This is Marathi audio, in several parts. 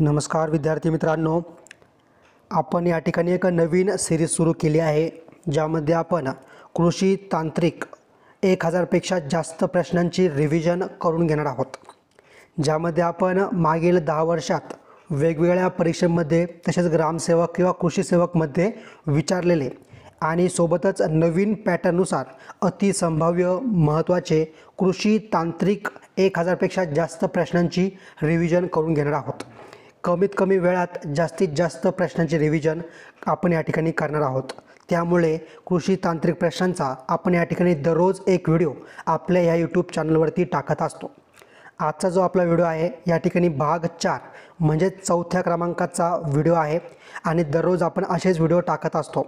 नमस्कार विद्यार्थी मित्रांनो, आपण या ठिकाणी एक नवीन सिरीज सुरू केली आहे ज्यामध्ये आपण कृषी तांत्रिक 1000 पेक्षा जास्त प्रश्नांची रिव्हिजन करून घेणार आहोत। ज्यामध्ये आपण मागील 10 वर्षात वेगवेगळ्या परीक्षेमध्ये तसेच ग्रामसेवक किंवा कृषी सेवकमध्ये विचारलेले आणि सोबतच नवीन पॅटर्ननुसार अति संभाव्य महत्त्वाचे कृषी तांत्रिक 1000 पेक्षा जास्त प्रश्नांची रिव्हिजन करून घेणार आहोत। कमीत कमी वेळात जास्तीत जास्त प्रश्नांची रिव्हिजन आपण या ठिकाणी करणार आहोत। त्यामुळे कृषी तांत्रिक प्रश्नांचा आपण या ठिकाणी दररोज एक व्हिडिओ आपल्या या YouTube चॅनलवरती टाकत असतो। आजचा जो आपला व्हिडिओ आहे या ठिकाणी भाग 4 म्हणजे 4थ्या क्रमांकाचा व्हिडिओ आहे आणि दररोज आपण असेच व्हिडिओ टाकत असतो।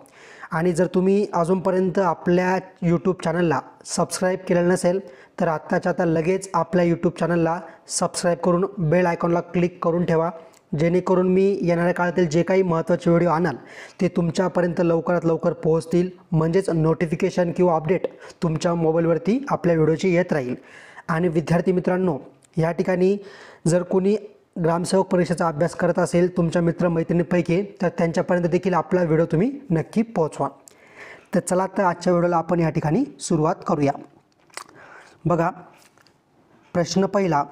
आणि जर तुम्ही अजूनपर्यंत आपल्या YouTube चॅनलला सबस्क्राइब केलेलं नसेल तर आत्ताच्या आता लगेच आपल्या YouTube चॅनलला सबस्क्राइब करून बेल आयकॉनला क्लिक करून ठेवा, जेणेकरून मी येणाऱ्या काळातील जे काही महत्त्वाचे व्हिडिओ आणाल ते तुमच्यापर्यंत लवकरात लवकर पोहोचतील, म्हणजेच नोटिफिकेशन किंवा अपडेट तुमच्या मोबाईलवरती आपल्या व्हिडिओची येत राहील। आणि विद्यार्थी मित्रांनो, या ठिकाणी जर कोणी ग्रामसेवक परीक्षेचा अभ्यास करत असेल तुमच्या मित्रमैत्रिणींपैकी तर त्यांच्यापर्यंत देखील आपला व्हिडिओ तुम्ही नक्की पोहोचवा। तर चला तर आजच्या व्हिडिओला आपण या ठिकाणी सुरुवात करूया। बघा, प्रश्न पहिला,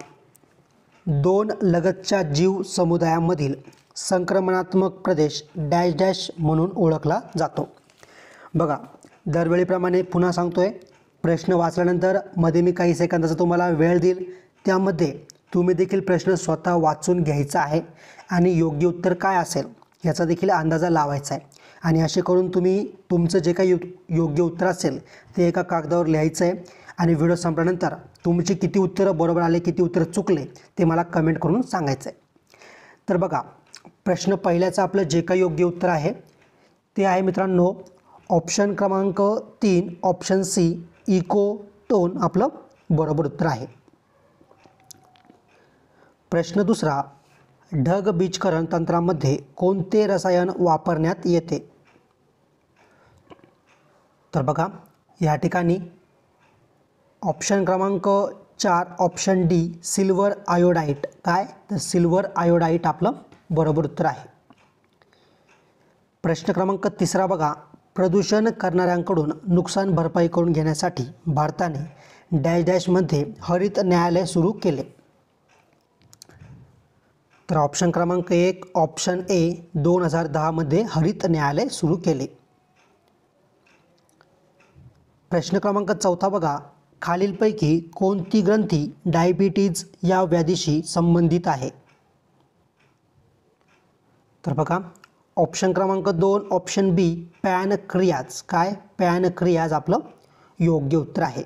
2 लगतच्या जीव समुदायामधील संक्रमणात्मक प्रदेश डॅश डॅश म्हणून ओळखला जातो। बघा, दरवेळीप्रमाणे पुन्हा सांगतोय, प्रश्न वाचल्यानंतर मध्ये मी काही सेकंदाचा तुम्हाला वेळ देईल, त्यामध्ये तुम्ही देखील प्रश्न स्वतः वाचून घ्यायचा आहे आणि योग्य उत्तर काय असेल याचा देखील अंदाजा लावायचा आहे। आणि असे करून तुम्ही तुमचं जे काही योग्य उत्तर असेल ते एका कागदावर लिहायचं आहे आणि व्हिडिओ संपल्यानंतर तुमची किती उत्तरं बरोबर आले किती उत्तर चुकले ते मला कमेंट करून सांगायचं आहे। तर बघा, प्रश्न पहिल्याचं आपलं जे काही योग्य उत्तर आहे ते आहे मित्रांनो ऑप्शन क्रमांक 3 ऑप्शन सी, इको टोन आपलं बरोबर उत्तर आहे। प्रश्न दुसरा, ढग बीजकरण तंत्रामध्ये कोणते रसायन वापरण्यात येते? तर बघा, या ठिकाणी ऑप्शन क्रमांक 4 ऑप्शन डी सिल्वर आयोडाईट, काय तर सिल्वर आयोडाईट आपलं बरोबर उत्तर आहे। प्रश्न क्रमांक तिसरा बघा, प्रदूषण करणाऱ्यांकडून नुकसान भरपाई करून घेण्यासाठी भारताने डॅश डॅशमध्ये हरित न्यायालय सुरू केले। तर ऑप्शन क्रमांक 1 ऑप्शन ए 2010 मध्ये हरित न्यायालय सुरू केले। प्रश्न क्रमांक 4 बघा, खालीलपैकी कोणती ग्रंथी डायबिटीज या व्याधीशी संबंधित आहे? तर बघा, ऑप्शन क्रमांक 2 ऑप्शन बी पॅनक्रियाज, काय पॅनक्रियाज आपलं योग्य उत्तर आहे।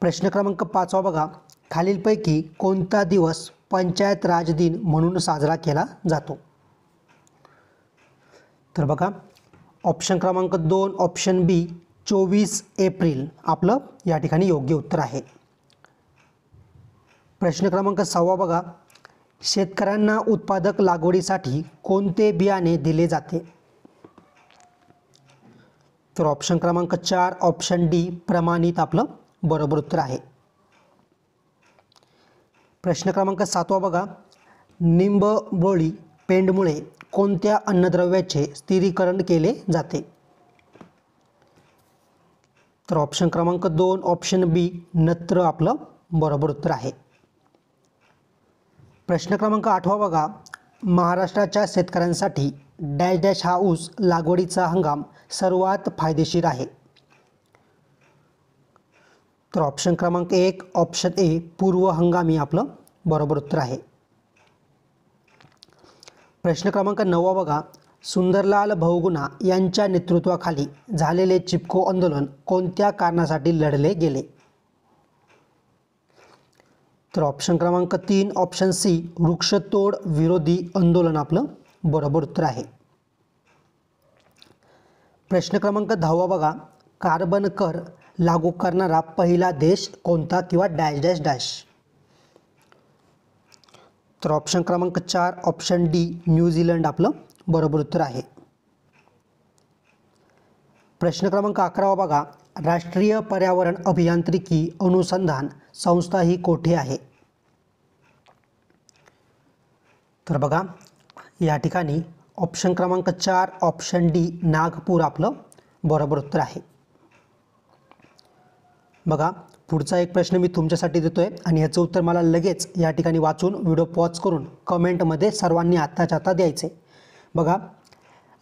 प्रश्न क्रमांक 5 बघा, खालीलपैकी कोणता दिवस पंचायत राज दिन म्हणून साजरा केला जातो? तर बघा, ऑप्शन क्रमांक 2 ऑप्शन बी 24 एप्रिल आपलं या ठिकाणी योग्य उत्तर आहे। प्रश्न क्रमांक 6 बघा, शेतकऱ्यांना उत्पादक लागवडीसाठी कोणते बियाणे दिले जाते? तर ऑप्शन क्रमांक 4 ऑप्शन डी प्रमाणित आपलं बरोबर उत्तर आहे। प्रश्न क्रमांक 7 बघा, निंबवळी पेंडमुळे कोणत्या अन्नद्रव्याचे स्थिरीकरण केले जाते? तर ऑप्शन क्रमांक 2 ऑप्शन बी नत्र आपलं बरोबर उत्तर आहे। प्रश्न क्रमांक 8 बघा, महाराष्ट्राच्या शेतकऱ्यांसाठी डॅश डॅश हा ऊस लागवडीचा हंगाम सर्वात फायदेशीर आहे। तर ऑप्शन क्रमांक 1 ऑप्शन ए पूर्व हंगामी आपलं बरोबर उत्तर आहे। प्रश्न क्रमांक 9 बघा, सुंदरलाल बहुगुणा यांच्या नेतृत्वाखाली झालेले चिपको आंदोलन कोणत्या कारणासाठी लढले गेले? तर ऑप्शन क्रमांक 3 ऑप्शन सी वृक्षतोड विरोधी आंदोलन आपलं बरोबर उत्तर आहे। प्रश्न क्रमांक 10 बघा, कार्बन कर लागू करणारा पहिला देश कोणता किंवा डॅश डॅश डॅश? तर ऑप्शन क्रमांक 4 ऑप्शन डी न्यूझीलंड आपलं बरोबर उत्तर आहे। प्रश्न क्रमांक 11 बघा, राष्ट्रीय पर्यावरण अभियांत्रिकी अनुसंधान संस्था ही कोठे आहे? तर बघा या ठिकाणी ऑप्शन क्रमांक 4 ऑप्शन डी नागपूर आपलं बरोबर उत्तर आहे. बघा पुढचा एक प्रश्न मी तुमच्यासाठी देतोय आणि याचं उत्तर मला लगेच या ठिकाणी वाचून व्हिडिओ पॉज करून कमेंटमध्ये सर्वांनी आत्ताच्या आत्ता द्यायचे. बघा,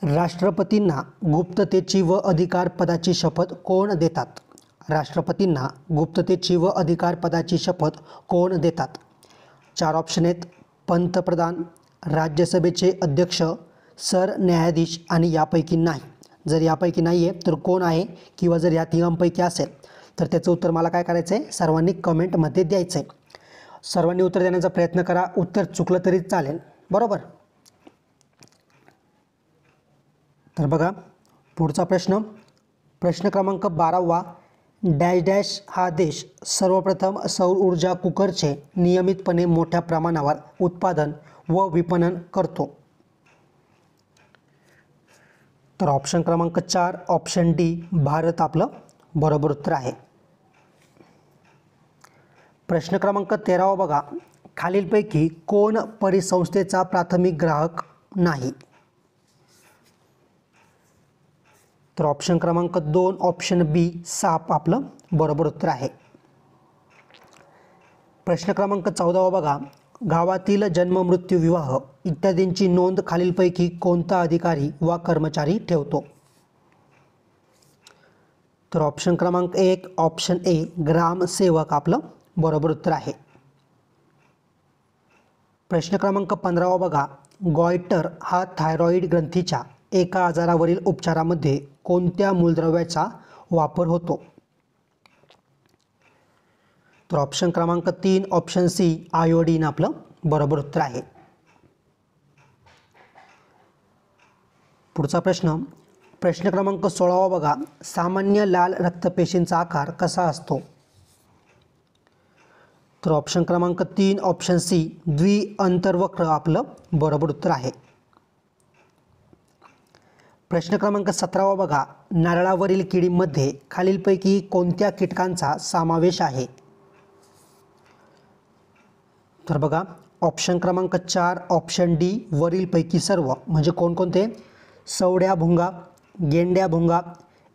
राष्ट्रपतींना गुप्ततेची व अधिकार पदाची शपथ कोण देतात? राष्ट्रपतींना गुप्ततेची व अधिकार पदाची शपथ कोण देतात? 4 ऑप्शन आहेत. पंतप्रधान, राज्यसभेचे अध्यक्ष, सरन्यायाधीश आणि यापैकी नाही. जर यापैकी नाही आहे तर कोण आहे, किंवा जर या तिघांपैकी असेल तर त्याचं उत्तर मला काय करायचं आहे, सर्वांनी कमेंटमध्ये द्यायचं आहे. सर्वांनी उत्तर देण्याचा प्रयत्न करा. उत्तर चुकलं तरी चालेल, बरोबर. तर बघा पुढचा प्रश्न क्रमांक 12वा. डॅश डॅश हा देश सर्वप्रथम सौर ऊर्जा कुकरचे नियमितपणे मोठ्या प्रमाणावर उत्पादन व विपणन करतो? तर ऑप्शन क्रमांक 4 ऑप्शन डी भारत आपलं बरोबर उत्तर आहे. प्रश्न क्रमांक 13वा बघा, खालीलपैकी कोण परिसंस्थेचा प्राथमिक ग्राहक नाही? तर ऑप्शन क्रमांक 2 ऑप्शन बी साप आपलं बरोबर उत्तर आहे. प्रश्न क्रमांक 14वा बघा, गावातील जन्म मृत्यू विवाह इत्यादींची नोंद खालीलपैकी कोणता अधिकारी वा कर्मचारी ठेवतो? तर ऑप्शन क्रमांक 1 ऑप्शन ए ग्रामसेवक आपलं बरोबर उत्तर आहे. प्रश्न क्रमांक 15वा बघा, गॉयटर हा थायरॉईड ग्रंथीच्या एका आजारावरील उपचारामध्ये कोणत्या मूलद्रव्याचा वापर होतो? तर ऑप्शन क्रमांक 3 ऑप्शन सी आयोडीन आपलं बरोबर उत्तर आहे. पुढचा प्रश्न क्रमांक 16वा बघा, सामान्य लाल रक्तपेशींचा आकार कसा असतो? तर ऑप्शन क्रमांक 3 ऑप्शन सी द्विअंतर्वक्र आपलं बरोबर उत्तर आहे. प्रश्न क्रमांक 17वा बघा, नारळावरील किडीमध्ये खालीलपैकी कोणत्या कीटकांचा समावेश आहे? तर बघा ऑप्शन क्रमांक 4 ऑप्शन डी वरीलपैकी सर्व. म्हणजे कोणकोणते? सवड्या भुंगा, गेंड्या भुंगा,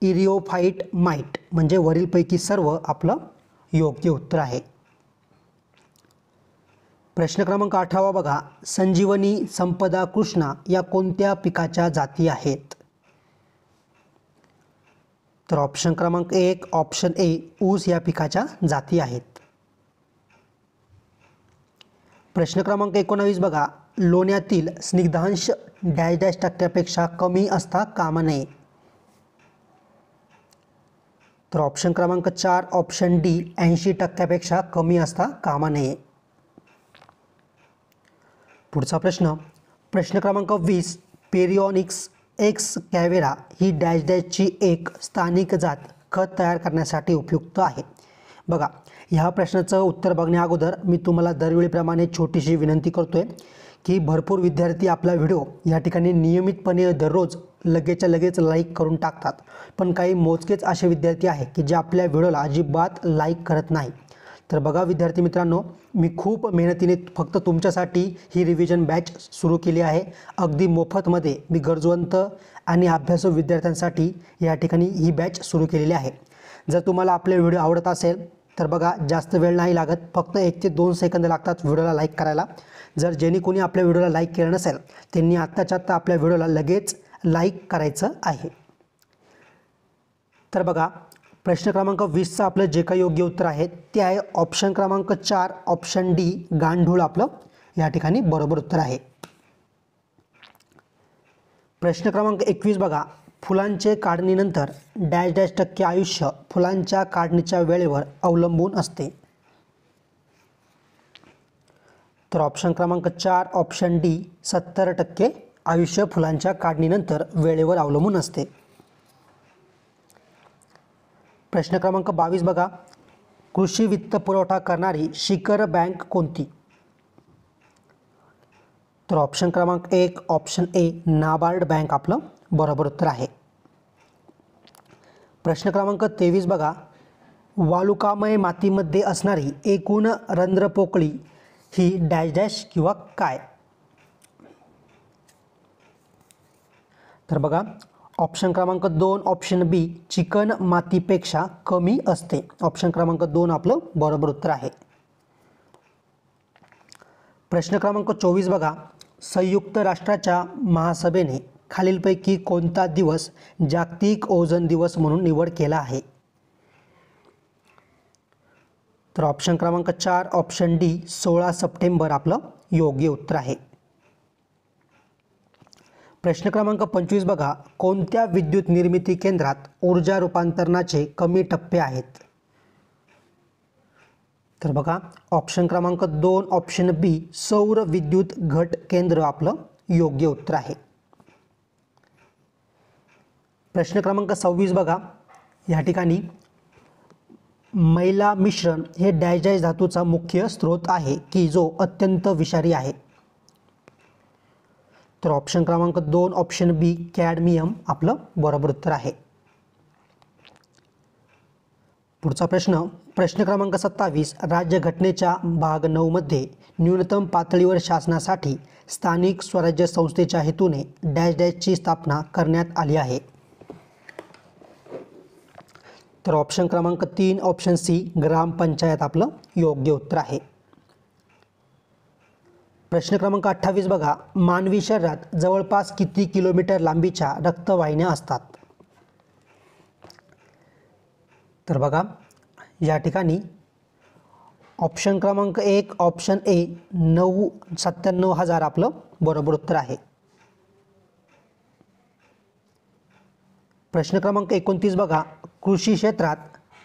इरिओफाइट माइट. म्हणजे वरीलपैकी सर्व आपलं योग्य उत्तर आहे. प्रश्न क्रमांक 18वा बघा, संजीवनी, संपदा, कृष्णा या कोणत्या पिकाच्या जाती आहेत? तर ऑप्शन क्रमांक 1 ऑप्शन ए ऊस या पिकाच्या जाती आहेत. प्रश्न क्रमांक 19 बघा, लोण्यातील स्निग्धांश डॅश डॅश टक्क्यापेक्षा कमी असता कामा नये? तर ऑप्शन क्रमांक 4 ऑप्शन डी 80% कमी असता कामा नये. पुढचा प्रश्न क्रमांक 20, पेरिओनिक्स एक्स कॅवेरा ही डॅश डॅशची एक स्थानिक जात खत तयार करण्यासाठी उपयुक्त आहे. बघा ह्या प्रश्नाचं उत्तर बघण्या अगोदर मी तुम्हाला दरवेळीप्रमाणे छोटीशी विनंती करतोय की भरपूर विद्यार्थी आपला व्हिडिओ या ठिकाणी नियमितपणे दररोज लगेचच्या लगेच लाईक करून टाकतात, पण काही मोजकेच असे विद्यार्थी आहेत की जे आपल्या व्हिडिओला अजिबात लाईक करत नाही. तर बघा विद्यार्थी मित्रांनो, मी खूप मेहनतीने फक्त तुमच्यासाठी ही रिव्हिजन बॅच सुरू केली आहे. अगदी मोफतमध्ये मी गरजवंत आणि अभ्यासू विद्यार्थ्यांसाठी या ठिकाणी ही बॅच सुरू केलेली आहे. जर तुम्हाला आपले व्हिडिओ आवडत असेल तर बघा जास्त वेळ नाही लागत, फक्त 1 ते 2 सेकंद लागतात व्हिडिओला लाईक करायला. जर ज्यांनी कोणी आपल्या व्हिडिओला लाईक केलं नसेल त्यांनी आत्ताच्या आत्ता आपल्या व्हिडिओला लगेच लाईक करायचं आहे. तर बघा प्रश्न क्रमांक 20चं आपलं जे काही योग्य उत्तर आहे ते आहे ऑप्शन क्रमांक 4 ऑप्शन डी गांडूळ आपलं या ठिकाणी बरोबर उत्तर आहे. प्रश्न क्रमांक 21 बघा, फुलांचे काढणीनंतर डॅश डॅश टक्के आयुष्य फुलांच्या काढणीच्या वेळेवर अवलंबून असते? तर ऑप्शन क्रमांक 4 ऑप्शन डी 70% आयुष्य फुलांच्या काढणीनंतर वेळेवर अवलंबून असते. प्रश्न क्रमांक 22 बघा, कृषी वित्त पुरवठा करणारी शिखर बँक कोणती? तर ऑप्शन क्रमांक 1 ऑप्शन ए नाबार्ड बँक आपलं बरोबर उत्तर आहे. प्रश्न क्रमांक 23 बघा, वालुकामय मातीमध्ये असणारी एकूण रंध्रपोकळी ही डॅश डॅश किंवा काय? तर बघा ऑप्शन क्रमांक 2 ऑप्शन बी चिकण मातीपेक्षा कमी असते. ऑप्शन क्रमांक 2 आपलं बरोबर उत्तर आहे. प्रश्न क्रमांक 24 बघा, संयुक्त राष्ट्राच्या महासभेने खालीलपैकी कोणता दिवस जागतिक ओझोन दिवस म्हणून निवड केला आहे? तर ऑप्शन क्रमांक 4 ऑप्शन डी 16 सप्टेंबर आपलं योग्य उत्तर आहे. प्रश्न क्रमांक 25 बघा, कोणत्या विद्युत निर्मिती केंद्रात ऊर्जा रूपांतरणाचे कमी टप्पे आहेत? तर बघा ऑप्शन क्रमांक 2 ऑप्शन बी सौर विद्युत घट केंद्र आपलं योग्य उत्तर आहे. प्रश्न क्रमांक 26 बघा, या ठिकाणी मैला मिश्रण हे डॅश डॅश धातूचा मुख्य स्रोत आहे की जो अत्यंत विषारी आहे? तर ऑप्शन क्रमांक 2 ऑप्शन बी कॅडमियम आपलं बरोबर उत्तर आहे. पुढचा प्रश्न क्रमांक 27, राज्यघटनेच्या भाग 9 मध्ये न्यूनतम पातळीवर शासनासाठी स्थानिक स्वराज्य संस्थेच्या हेतूने डॅश डॅशची स्थापना करण्यात आली आहे? तर ऑप्शन क्रमांक 3 ऑप्शन सी ग्रामपंचायत आपलं योग्य उत्तर आहे. प्रश्न क्रमांक 28 बघा, मानवी शरीरात जवळपास किती किलोमीटर लांबीच्या रक्तवाहिन्या असतात? तर बघा या ठिकाणी ऑप्शन क्रमांक 1 ऑप्शन ए 97,000 आपलं बरोबर उत्तर आहे. प्रश्न क्रमांक 29 बघा, कृषी क्षेत्रात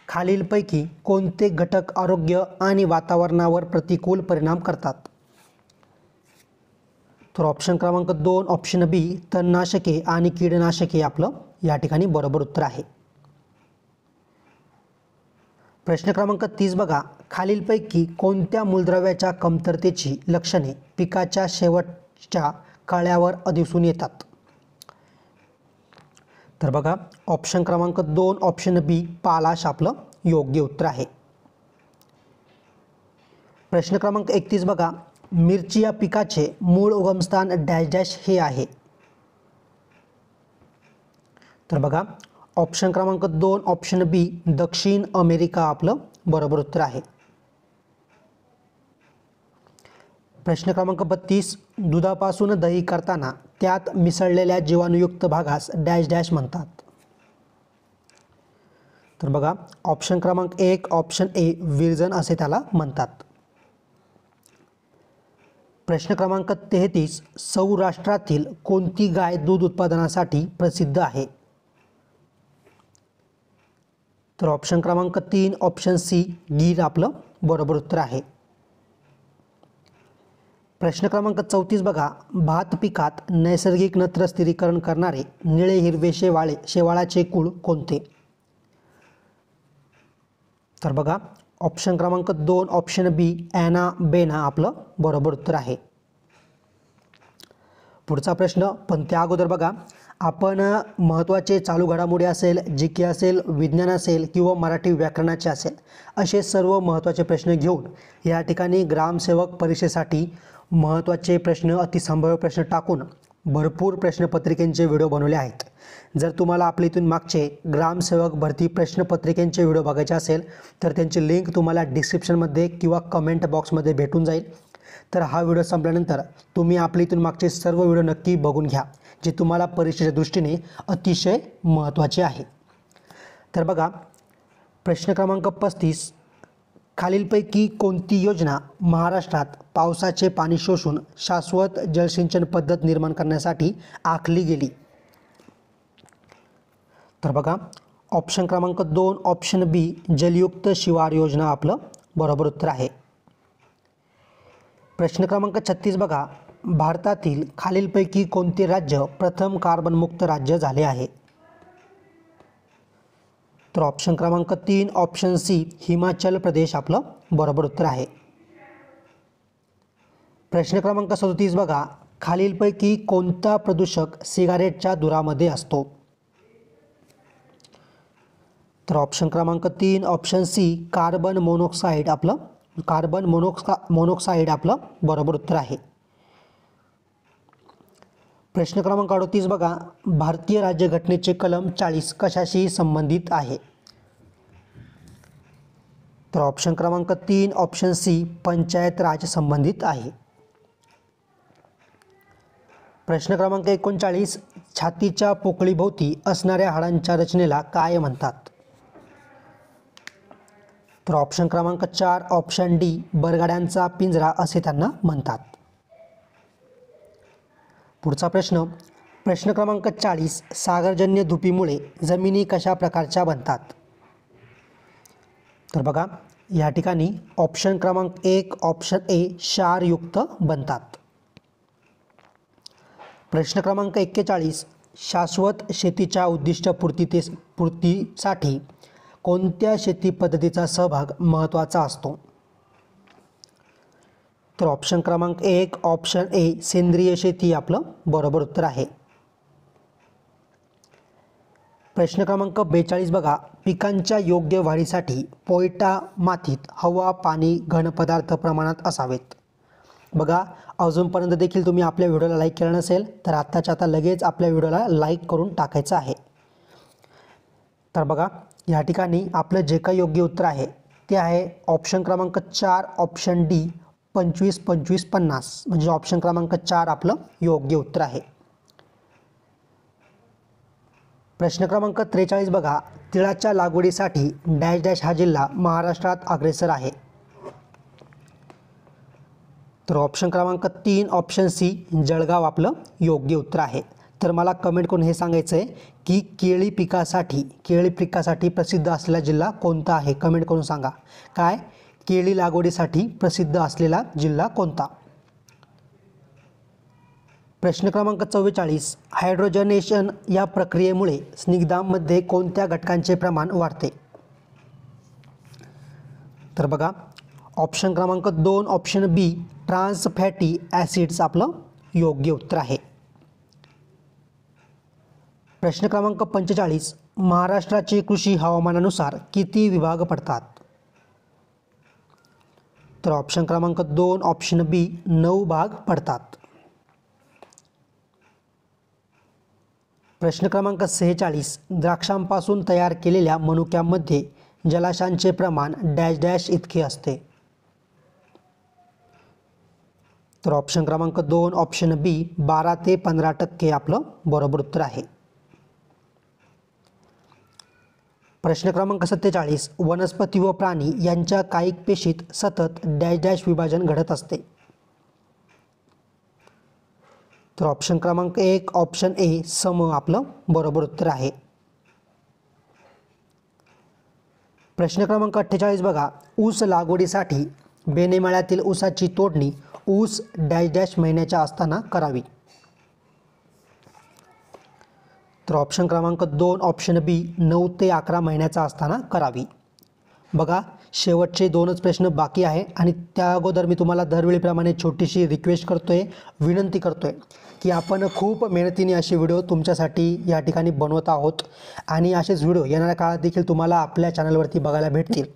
खालीलपैकी कोणते घटक आरोग्य आणि वातावरणावर प्रतिकूल परिणाम करतात? तर ऑप्शन क्रमांक 2 ऑप्शन बी तणनाशके आणि कीडनाशके आपलं या ठिकाणी बरोबर उत्तर आहे. प्रश्न क्रमांक 30 बघा, खालीलपैकी कोणत्या मूलद्रव्याच्या कमतरतेची लक्षणे पिकाच्या शेवटच्या काळ्यावर दिसून येतात? तर बघा ऑप्शन क्रमांक 2 ऑप्शन बी पालाश आपलं योग्य उत्तर आहे. प्रश्न क्रमांक 31 बघा, मिरची या पिकाचे मूळ उगमस्थान डॅश डॅश हे आहे? तर बघा ऑप्शन क्रमांक 2 ऑप्शन बी दक्षिण अमेरिका आपलं बरोबर उत्तर आहे. प्रश्न क्रमांक 32, दुधापासून दही करताना त्यात मिसळलेल्या जीवाणुयुक्त भागास डॅश डॅश म्हणतात? तर बघा ऑप्शन क्रमांक 1 ऑप्शन ए विरजन असे त्याला म्हणतात. प्रश्न क्रमांक 33, सौराष्ट्रातील कोणती गाय दूध उत्पादनासाठी प्रसिद्ध आहे? तर ऑप्शन क्रमांक 3 ऑप्शन सी गीर आपलं बरोबर उत्तर आहे. प्रश्न क्रमांक 34 बघा, भात पिकात नैसर्गिक नत्र स्थिरीकरण करणारे निळे हिरवे शेवाळाचे कुळ कोणते? तर बघा ऑप्शन क्रमांक 2 ऑप्शन बी ॲना बेना आपलं बरोबर उत्तर आहे. पुढचा प्रश्न पण त्या अगोदर बघा, आपण महत्त्वाचे चालू घडामोडी असेल, जी के असेल, विज्ञान असेल किंवा मराठी व्याकरणाचे असेल, असे सर्व महत्त्वाचे प्रश्न घेऊन या ठिकाणी ग्रामसेवक परीक्षेसाठी महत्त्वाचे प्रश्न, अतिसंभाव्य प्रश्न टाकून भरपूर प्रश्नपत्रिकेंचे व्हिडिओ बनवले आहेत. जर तुम्हाला आपल्या इथून मागचे ग्रामसेवक भरती प्रश्नपत्रिकेंचे व्हिडिओ बघायचे असेल तर त्यांची लिंक तुम्हाला डिस्क्रिप्शनमध्ये किंवा कमेंट बॉक्समध्ये भेटून जाईल. तर हा व्हिडिओ संपल्यानंतर तुम्ही आपल्या इथून मागचे सर्व व्हिडिओ नक्की बघून घ्या, जे तुम्हाला परीक्षेच्या दृष्टीने अतिशय महत्त्वाचे आहे. तर बघा प्रश्न क्रमांक 35, खालीलपैकी कोणती योजना महाराष्ट्रात पावसाचे पाणी शोषून शाश्वत जलसिंचन पद्धत निर्माण करण्यासाठी आखली गेली? तर बघा ऑप्शन क्रमांक 2 ऑप्शन बी जलयुक्त शिवार योजना आपलं बरोबर उत्तर आहे. प्रश्न क्रमांक 36 बघा, भारतातील खालीलपैकी कोणते राज्य प्रथम कार्बनमुक्त राज्य झाले आहे? तर ऑप्शन क्रमांक 3 ऑप्शन सी हिमाचल प्रदेश आपलं बरोबर उत्तर आहे. प्रश्न क्रमांक 37 बघा, खालीलपैकी कोणता प्रदूषक सिगारेटच्या धुरामध्ये असतो? तर ऑप्शन क्रमांक 3 ऑप्शन सी कार्बन मोनॉक्साईड आपलं बरोबर उत्तर आहे. प्रश्न क्रमांक 38 बघा, भारतीय राज्यघटनेचे कलम 40 कशाशी संबंधित आहे? तर ऑप्शन क्रमांक 3 ऑप्शन सी पंचायत राज संबंधित आहे. प्रश्न क्रमांक 39, छातीच्या पोकळीभोवती असणाऱ्या हाडांच्या रचनेला काय म्हणतात? तर ऑप्शन क्रमांक 4 ऑप्शन डी बरगाड्यांचा पिंजरा असे त्यांना म्हणतात. पुढचा प्रश्न, प्रश्न क्रमांक 40, सागरजन्य धुपीमुळे जमिनी कशा प्रकारच्या बनतात? तर बघा या ठिकाणी ऑप्शन क्रमांक 1 ऑप्शन ए क्षारयुक्त बनतात. प्रश्न क्रमांक 41, शाश्वत शेतीच्या पूर्तीसाठी कोणत्या शेती पद्धतीचा सहभाग महत्त्वाचा असतो? तर ऑप्शन क्रमांक 1 ऑप्शन ए सेंद्रिय शेती आपलं बरोबर उत्तर आहे. प्रश्न क्रमांक 42 बघा, पिकांच्या योग्य वाढीसाठी पोयटा मातीत हवा पाणी घनपदार्थ प्रमाणात असावेत. बघा अजूनपर्यंत देखील तुम्ही आपल्या व्हिडिओला लाईक केलं नसेल तर आत्ताच्या आता लगेच आपल्या व्हिडिओला लाईक करून टाकायचं आहे. तर बघा या ठिकाणी आपलं जे काही योग्य उत्तर आहे ते आहे ऑप्शन क्रमांक 4 ऑप्शन डी 25 25 50 म्हणजे ऑप्शन क्रमांक 4 आपलं योग्य उत्तर आहे. प्रश्न क्रमांक 43 बघा, तिळाच्या लागवडीसाठी डॅश डॅश हा जिल्हा महाराष्ट्रात अग्रेसर आहे. तर ऑप्शन क्रमांक 3 ऑप्शन सी जळगाव आपलं योग्य उत्तर आहे. तर मला कमेंट करून हे सांगायचं आहे की केळी पिकासाठी प्रसिद्ध असलेला जिल्हा कोणता आहे? कमेंट करून सांगा. काय केळी लागवडीसाठी प्रसिद्ध असलेला जिल्हा कोणता? प्रश्न क्रमांक 44, हायड्रोजनेशन या प्रक्रियेमुळे स्निग्धामध्ये कोणत्या घटकांचे प्रमाण वाढते? तर बघा ऑप्शन क्रमांक 2 ऑप्शन बी ट्रान्स फॅटी ॲसिड्स आपलं योग्य उत्तर आहे. प्रश्न क्रमांक 45, महाराष्ट्राचे कृषी हवामानानुसार किती विभाग पडतात? तर ऑप्शन क्रमांक 2 ऑप्शन बी 9 भाग पडतात. प्रश्न क्रमांक 46, द्राक्षांपासून तयार केलेल्या मनुक्यामध्ये जलाशयांचे प्रमाण डॅश डॅश इतके असते. तर ऑप्शन क्रमांक 2 ऑप्शन बी 12 ते 15% आपलं बरोबर उत्तर आहे. प्रश्न क्रमांक 47, वनस्पती व प्राणी यांच्या कायिक पेशीत सतत डॅश डॅश विभाजन घडत असते. तर ऑप्शन क्रमांक 1 ऑप्शन ए सम आपलं बरोबर उत्तर आहे. प्रश्न क्रमांक 48 बघा, ऊस लागवडीसाठी बेनेमाळ्यातील ऊसाची तोडणी ऊस डॅश डॅश महिन्याच्या असताना करावी. तर ऑप्शन क्रमांक 2 ऑप्शन बी 9 ते 11 महिन्याचा असताना करावी. बघा शेवटचे 2च प्रश्न बाकी आहे आणि त्या अगोदर मी तुम्हाला दरवेळीप्रमाणे छोटीशी रिक्वेस्ट करतोय, विनंती करतोय की आपण खूप मेहनतीने असे व्हिडिओ तुमच्यासाठी या ठिकाणी बनवत आहोत आणि असेच व्हिडिओ येणाऱ्या काळात देखील तुम्हाला आपल्या चॅनलवरती बघायला भेटतील.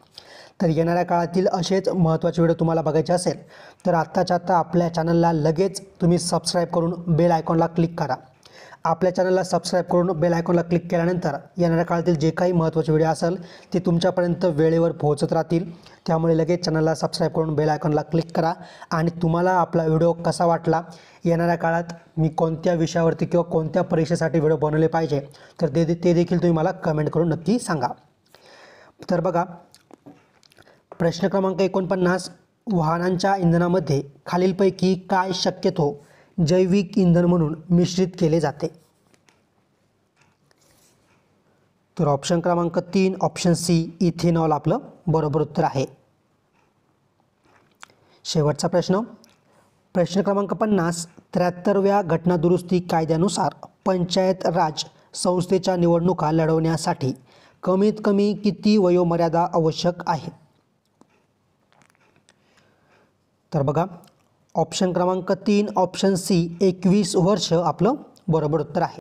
तर येणाऱ्या काळातील असेच महत्त्वाचे व्हिडिओ तुम्हाला बघायचे असेल तर आत्ताच्या आत्ता आपल्या चॅनलला लगेच तुम्ही सबस्क्राईब करून बेल आयकॉनला क्लिक करा. आपल्या चॅनलला सबस्क्राईब करून बेल आयकॉनला क्लिक केल्यानंतर येणाऱ्या काळातील जे काही महत्त्वाचे व्हिडिओ असेल ते तुमच्यापर्यंत वेळेवर पोहोचत राहतील. त्यामुळे लगेच चॅनलला सबस्क्राईब करून बेल आयकॉनला क्लिक करा. आणि तुम्हाला आपला व्हिडिओ कसा वाटला, येणाऱ्या काळात मी कोणत्या विषयावरती किंवा कोणत्या परीक्षेसाठी व्हिडिओ बनवले पाहिजे तर ते देखील तुम्ही मला कमेंट करून नक्की सांगा. तर बघा प्रश्न क्रमांक 49, वाहनांच्या इंधनामध्ये खालीलपैकी काय शक्यतो जैविक इंधन म्हणून मिश्रित केले जाते? तर ऑप्शन क्रमांक 3 ऑप्शन सी इथेनॉल आपलं बरोबर उत्तर आहे. शेवटचा प्रश्न, प्रश्न क्रमांक 50, 73व्या घटनादुरुस्ती कायद्यानुसार पंचायत राज संस्थेच्या निवडणुका लढवण्यासाठी कमीत कमी किती वयोमर्यादा आवश्यक आहे? तर बघा ऑप्शन क्रमांक 3 ऑप्शन सी 21 वर्ष आपलं बरोबर उत्तर आहे.